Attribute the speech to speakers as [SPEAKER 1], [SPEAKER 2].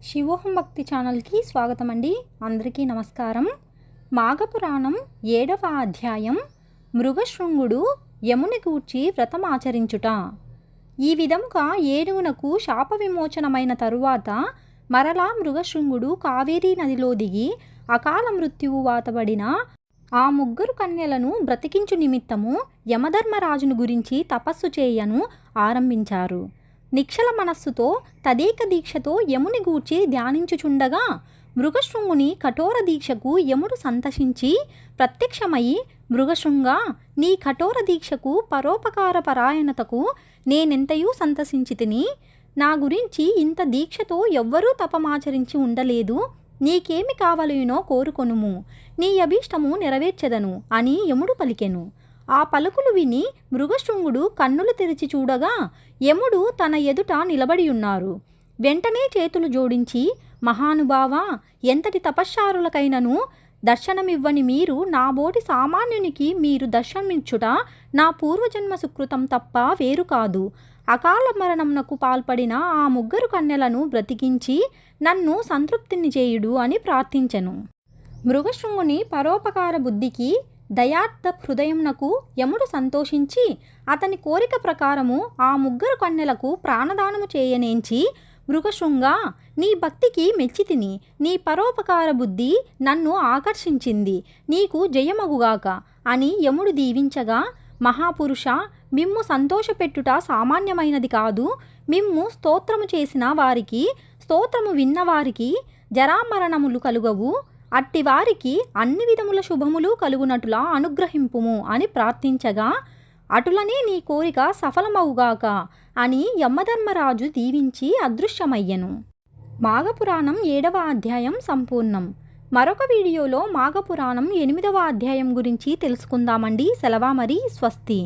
[SPEAKER 1] శివోహం భక్తి ఛానల్కి స్వాగతం అండి. అందరికీ నమస్కారం. మాఘపురాణం 7వ అధ్యాయం మృగశృంగుడు యముని గూర్చి వ్రతం ఆచరించుట. ఈ విధముగా ఏనుగునకు శాప విమోచనమైన తరువాత మరలా మృగశృంగుడు కావేరీ నదిలో దిగి అకాల మృత్యువు వాతబడిన ఆ ముగ్గురు కన్యలను బ్రతికించు నిమిత్తము యమధర్మరాజును గురించి తపస్సు చేయను ఆరంభించారు. నిక్షల మనస్సుతో తదేక దీక్షతో యముని గూర్చి ధ్యానించుచుండగా మృగశృంగుని కఠోర దీక్షకు యముడు సంతసించి ప్రత్యక్షమై, మృగశృంగా, నీ కఠోర దీక్షకు పరోపకార పరాయణతకు నేనెంతయూ సంతసించి తిని, నా గురించి ఇంత దీక్షతో ఎవ్వరూ తపమాచరించి ఉండలేదు. నీకేమి కావలయునో కోరుకొనుము, నీ అభీష్టము నెరవేర్చెదను అని యముడు పలికెను. ఆ పలుకులు విని మృగశృంగుడు కన్నులు తెరిచి చూడగా యముడు తన ఎదుట నిలబడియున్నారు. వెంటనే చేతులు జోడించి, మహానుభావా, ఎంతటి తపశ్శారులకైనను దర్శనమివ్వని మీరు నాబోటి సామాన్యునికి మీరు దర్శనమిచ్చుట నా పూర్వజన్మ సుకృతం తప్ప వేరు కాదు. అకాల మరణమునకు పాల్పడిన ఆ ముగ్గురు కన్యలను బ్రతికించి నన్ను సంతృప్తిని చేయుడు అని ప్రార్థించెను. మృగశృంగుని పరోపకార బుద్ధికి, దయార్థ హృదయమునకు యముడు సంతోషించి అతని కోరిక ప్రకారము ఆ ముగ్గురు కన్యలకు ప్రాణదానము చేయనేంచి, మృగశృంగా, నీ భక్తికి మెచ్చితిని, నీ పరోపకార బుద్ధి నన్ను ఆకర్షించింది, నీకు జయమగుగాక అని యముడు దీవించగా, మహాపురుష, మిమ్ము సంతోషపెట్టుట సామాన్యమైనది కాదు. మిమ్ము స్తోత్రము చేసిన వారికి, స్తోత్రము విన్నవారికి జరామరణములు కలుగవు. అట్టివారికి అన్ని విధముల శుభములు కలుగునట్లా అనుగ్రహింపుము అని ప్రార్థించగా, అటులనే నీ కోరిక సఫలమవుగాక అని యమధర్మరాజు దీవించి అదృశ్యమయ్యను. మాఘపురాణం 7వ అధ్యాయం సంపూర్ణం. మరొక వీడియోలో మాఘపురాణం 8వ అధ్యాయం గురించి తెలుసుకుందామండి. సెలవా మరి. స్వస్తి.